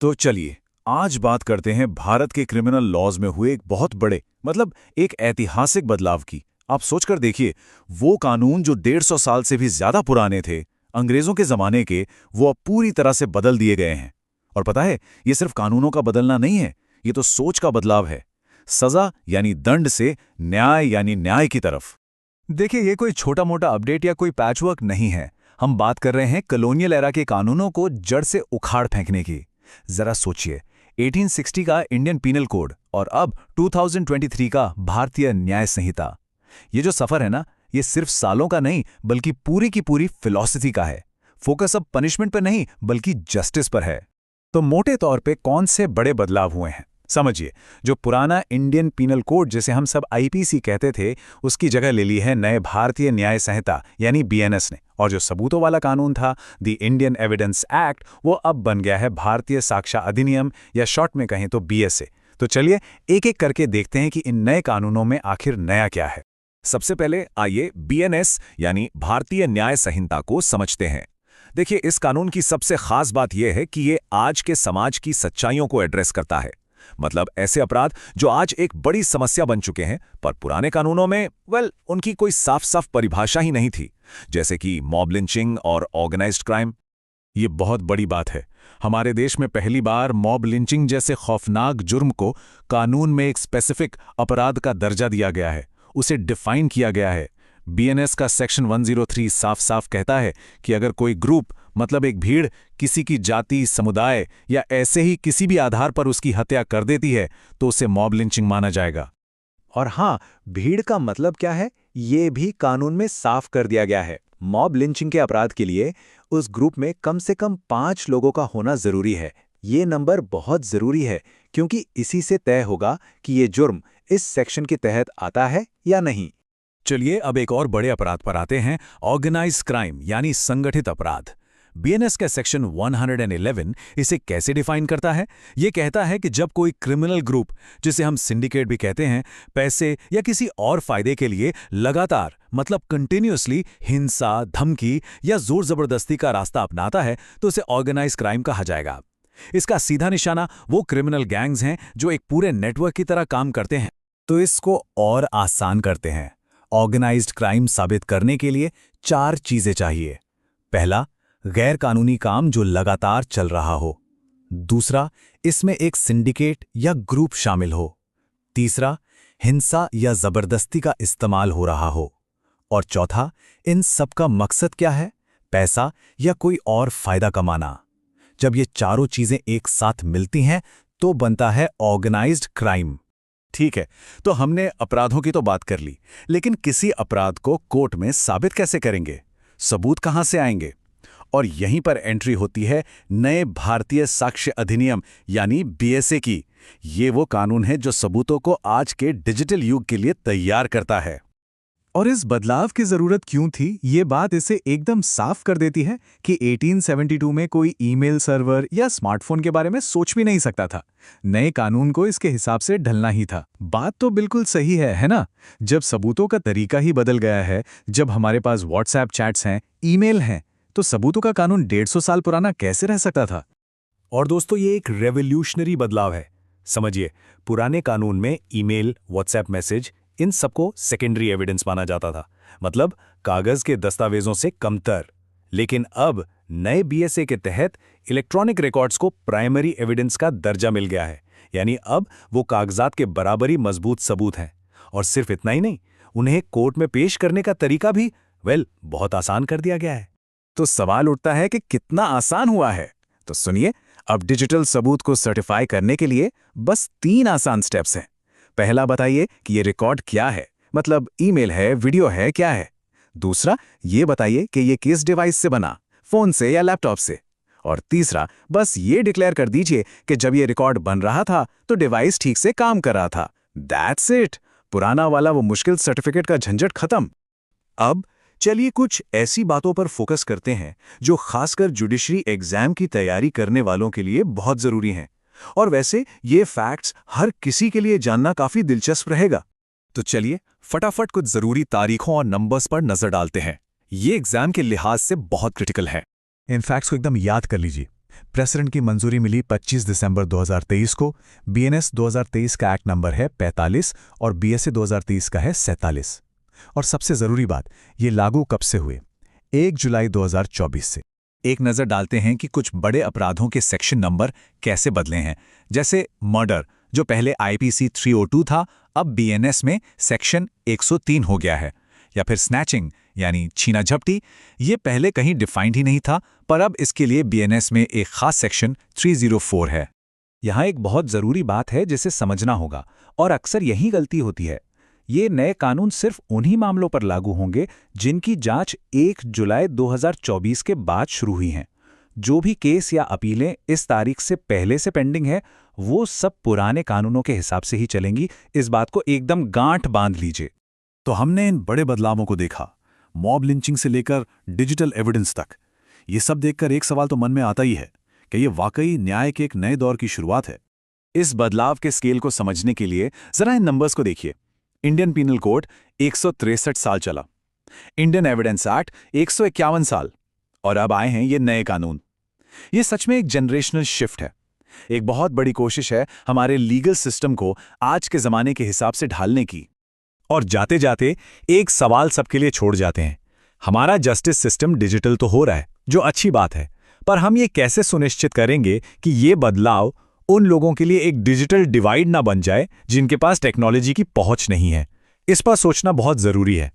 तो चलिए आज बात करते हैं भारत के क्रिमिनल लॉज में हुए एक बहुत बड़े एक ऐतिहासिक बदलाव की। आप सोचकर देखिए, वो कानून जो 150 साल से भी ज्यादा पुराने थे, अंग्रेजों के जमाने के, वो अब पूरी तरह से बदल दिए गए हैं। और पता है, ये सिर्फ कानूनों का बदलना नहीं है, ये तो सोच का बदलाव है। सजा यानी दंड से न्याय यानी न्याय की तरफ। देखिए, ये कोई छोटा मोटा अपडेट या कोई पैचवर्क नहीं है। हम बात कर रहे हैं कॉलोनियल एरा के कानूनों को जड़ से उखाड़ फेंकने की। जरा सोचिए, 1860 का इंडियन पीनल कोड और अब 2023 का भारतीय न्याय संहिता। ये जो सफर है ना, ये सिर्फ सालों का नहीं बल्कि पूरी की पूरी फिलॉसफी का है। फोकस अब पनिशमेंट पर नहीं बल्कि जस्टिस पर है। तो मोटे तौर पे कौन से बड़े बदलाव हुए हैं? समझिए, जो पुराना इंडियन पीनल कोड जिसे हम सब आईपीसी कहते थे, उसकी जगह ले ली है नए भारतीय न्याय संहिता यानी बीएनएस ने। और जो सबूतों वाला कानून था, द इंडियन एविडेंस एक्ट, वो अब बन गया है भारतीय साक्ष्य अधिनियम या शॉर्ट में कहें तो बीएसए। तो चलिए एक एक करके देखते हैं कि इन नए कानूनों में आखिर नया क्या है। सबसे पहले आइए बीएनएस यानी भारतीय न्याय संहिता को समझते हैं। देखिए, इस कानून की सबसे खास बात यह है कि ये आज के समाज की सच्चाइयों को एड्रेस करता है। मतलब ऐसे अपराध जो आज एक बड़ी समस्या बन चुके हैं, पर पुराने कानूनों में उनकी कोई साफ साफ परिभाषा ही नहीं थी, जैसे कि मॉब लिंचिंग और ऑर्गेनाइज्ड क्राइम। ये बहुत बड़ी बात है। हमारे देश में पहली बार मॉब लिंचिंग जैसे खौफनाक जुर्म को कानून में एक स्पेसिफिक अपराध का दर्जा दिया गया है, उसे डिफाइन किया गया है। बीएनएस का सेक्शन 103 साफ साफ कहता है कि अगर कोई ग्रुप एक भीड़ किसी की जाति, समुदाय या ऐसे ही किसी भी आधार पर उसकी हत्या कर देती है तो उसे मॉब लिंचिंग माना जाएगा। और हाँ, भीड़ का मतलब क्या है, ये भी कानून में साफ कर दिया गया है। मॉब लिंचिंग के अपराध के लिए उस ग्रुप में कम से कम 5 लोगों का होना जरूरी है। ये नंबर बहुत जरूरी है क्योंकि इसी से तय होगा कि ये जुर्म इस सेक्शन के तहत आता है या नहीं। चलिए अब एक और बड़े अपराध पर आते हैं, ऑर्गेनाइज्ड क्राइम यानी संगठित अपराध। बीएनएस का सेक्शन 111 इसे कैसे डिफाइन करता है? ये कहता है कि जब कोई क्रिमिनल ग्रुप, जिसे हम सिंडिकेट भी कहते हैं, पैसे या किसी और फायदे के लिए लगातार कंटिन्यूअसली हिंसा, धमकी या जोर जबरदस्ती का रास्ता अपनाता है, तो उसे ऑर्गेनाइज्ड क्राइम कहा जाएगा। इसका सीधा निशाना वो क्रिमिनल गैंग्स हैं जो एक पूरे नेटवर्क की तरह काम करते हैं। तो इसको और आसान करते हैं। ऑर्गेनाइज्ड क्राइम साबित करने के लिए 4 चीजें चाहिए। पहला, गैर कानूनी काम जो लगातार चल रहा हो। दूसरा, इसमें एक सिंडिकेट या ग्रुप शामिल हो। तीसरा, हिंसा या जबरदस्ती का इस्तेमाल हो रहा हो। और चौथा, इन सब का मकसद क्या है? पैसा या कोई और फायदा कमाना। जब ये चारों चीजें एक साथ मिलती हैं तो बनता है ऑर्गेनाइज्ड क्राइम। ठीक है, तो हमने अपराधों की तो बात कर ली, लेकिन किसी अपराध को कोर्ट में साबित कैसे करेंगे? सबूत कहां से आएंगे? और यहीं पर एंट्री होती है नए भारतीय साक्ष्य अधिनियम यानी बीएसए की। ये वो कानून है जो सबूतों को आज के डिजिटल युग के लिए तैयार करता है। और इस बदलाव की जरूरत क्यों थी, ये बात इसे एकदम साफ कर देती है कि 1872 में कोई ईमेल सर्वर या स्मार्टफोन के बारे में सोच भी नहीं सकता था। नए कानून को इसके हिसाब से ढलना ही था। बात तो बिल्कुल सही है ना? जब सबूतों का तरीका ही बदल गया है, जब हमारे पास व्हाट्सएप चैट्स हैं, ईमेल हैं, तो सबूतों का कानून 150 साल पुराना कैसे रह सकता था? और दोस्तों, ये एक रेवोल्यूशनरी बदलाव है। समझिए, पुराने कानून में ईमेल, व्हाट्सएप मैसेज, इन सबको सेकेंडरी एविडेंस माना जाता था, मतलब कागज के दस्तावेजों से कमतर। लेकिन अब नए बीएसए के तहत इलेक्ट्रॉनिक रिकॉर्ड्स को प्राइमरी एविडेंस का दर्जा मिल गया है, यानी अब वो कागजात के बराबरी मजबूत सबूत हैं। और सिर्फ इतना ही नहीं, उन्हें कोर्ट में पेश करने का तरीका भी बहुत आसान कर दिया गया है। तो सवाल उठता है कि कितना आसान हुआ है? तो सुनिए, अब डिजिटल सबूत को सर्टिफाई करने के लिए बस 3 आसान स्टेप्स हैं। पहला, बताइए कि ये रिकॉर्ड क्या है, मतलब ईमेल है, वीडियो है, क्या है। दूसरा, ये बताइए कि ये किस डिवाइस से बना, फोन से या लैपटॉप से। और तीसरा, बस ये डिक्लेयर कर दीजिए कि जब ये रिकॉर्ड बन रहा था तो डिवाइस ठीक से काम कर रहा था। That's it. पुराना वाला वो मुश्किल सर्टिफिकेट का झंझट खत्म। अब चलिए कुछ ऐसी बातों पर फोकस करते हैं जो खासकर जुडिशरी एग्जाम की तैयारी करने वालों के लिए बहुत जरूरी हैं। और वैसे ये फैक्ट्स हर किसी के लिए जानना काफी दिलचस्प रहेगा। तो चलिए फटाफट कुछ जरूरी तारीखों और नंबर्स पर नजर डालते हैं। ये एग्जाम के लिहाज से बहुत क्रिटिकल है। इन फैक्ट्स को एकदम याद कर लीजिए। प्रेसिडेंट की मंजूरी मिली 25 दिसंबर 2023 को। बीएनएस 2023 का एक्ट नंबर है 45 और बीएसए 2023 का है 47। और सबसे ज़रूरी बात, ये लागू कब से हुए? 1 जुलाई 2024 से। एक नज़र डालते हैं कि कुछ बड़े अपराधों के सेक्शन नंबर कैसे बदले हैं। जैसे मर्डर, जो पहले आईपीसी 302 था, अब बीएनएस में सेक्शन 103 हो गया है। या फिर स्नैचिंग यानी छीना झपटी, ये पहले कहीं डिफाइंड ही नहीं था, पर अब इसके लिए बीएनएस में एक खास सेक्शन 304 है। यहाँ एक बहुत ज़रूरी बात है जिसे समझना होगा, और अक्सर यही गलती होती है। ये नए कानून सिर्फ उन्हीं मामलों पर लागू होंगे जिनकी जांच 1 जुलाई 2024 के बाद शुरू हुई हैं। जो भी केस या अपीलें इस तारीख से पहले से पेंडिंग है, वो सब पुराने कानूनों के हिसाब से ही चलेंगी। इस बात को एकदम गांठ बांध लीजिए। तो हमने इन बड़े बदलावों को देखा, मॉब लिंचिंग से लेकर डिजिटल एविडेंस तक। ये सब देखकर एक सवाल तो मन में आता ही है कि ये वाकई न्याय के एक नए दौर की शुरुआत है। इस बदलाव के स्केल को समझने के लिए जरा इन नंबर्स को देखिए। इंडियन पीनल कोड 163 साल चला, इंडियन एविडेंस एक्ट 151 साल, और अब आए हैं ये नए कानून। ये सच में एक जनरेशनल शिफ्ट है, एक बहुत बड़ी कोशिश है हमारे लीगल सिस्टम को आज के ज़माने के हिसाब से ढालने की। और जाते जाते एक सवाल सबके लिए छोड़ जाते हैं। हमारा जस्टिस सिस्टम डिजिटल तो हो रहा है, जो अच्छी बात है, पर हम ये कैसे सुनिश्चित करेंगे कि ये बदलाव उन लोगों के लिए एक डिजिटल डिवाइड ना बन जाए जिनके पास टेक्नोलॉजी की पहुंच नहीं है? इस पर सोचना बहुत जरूरी है।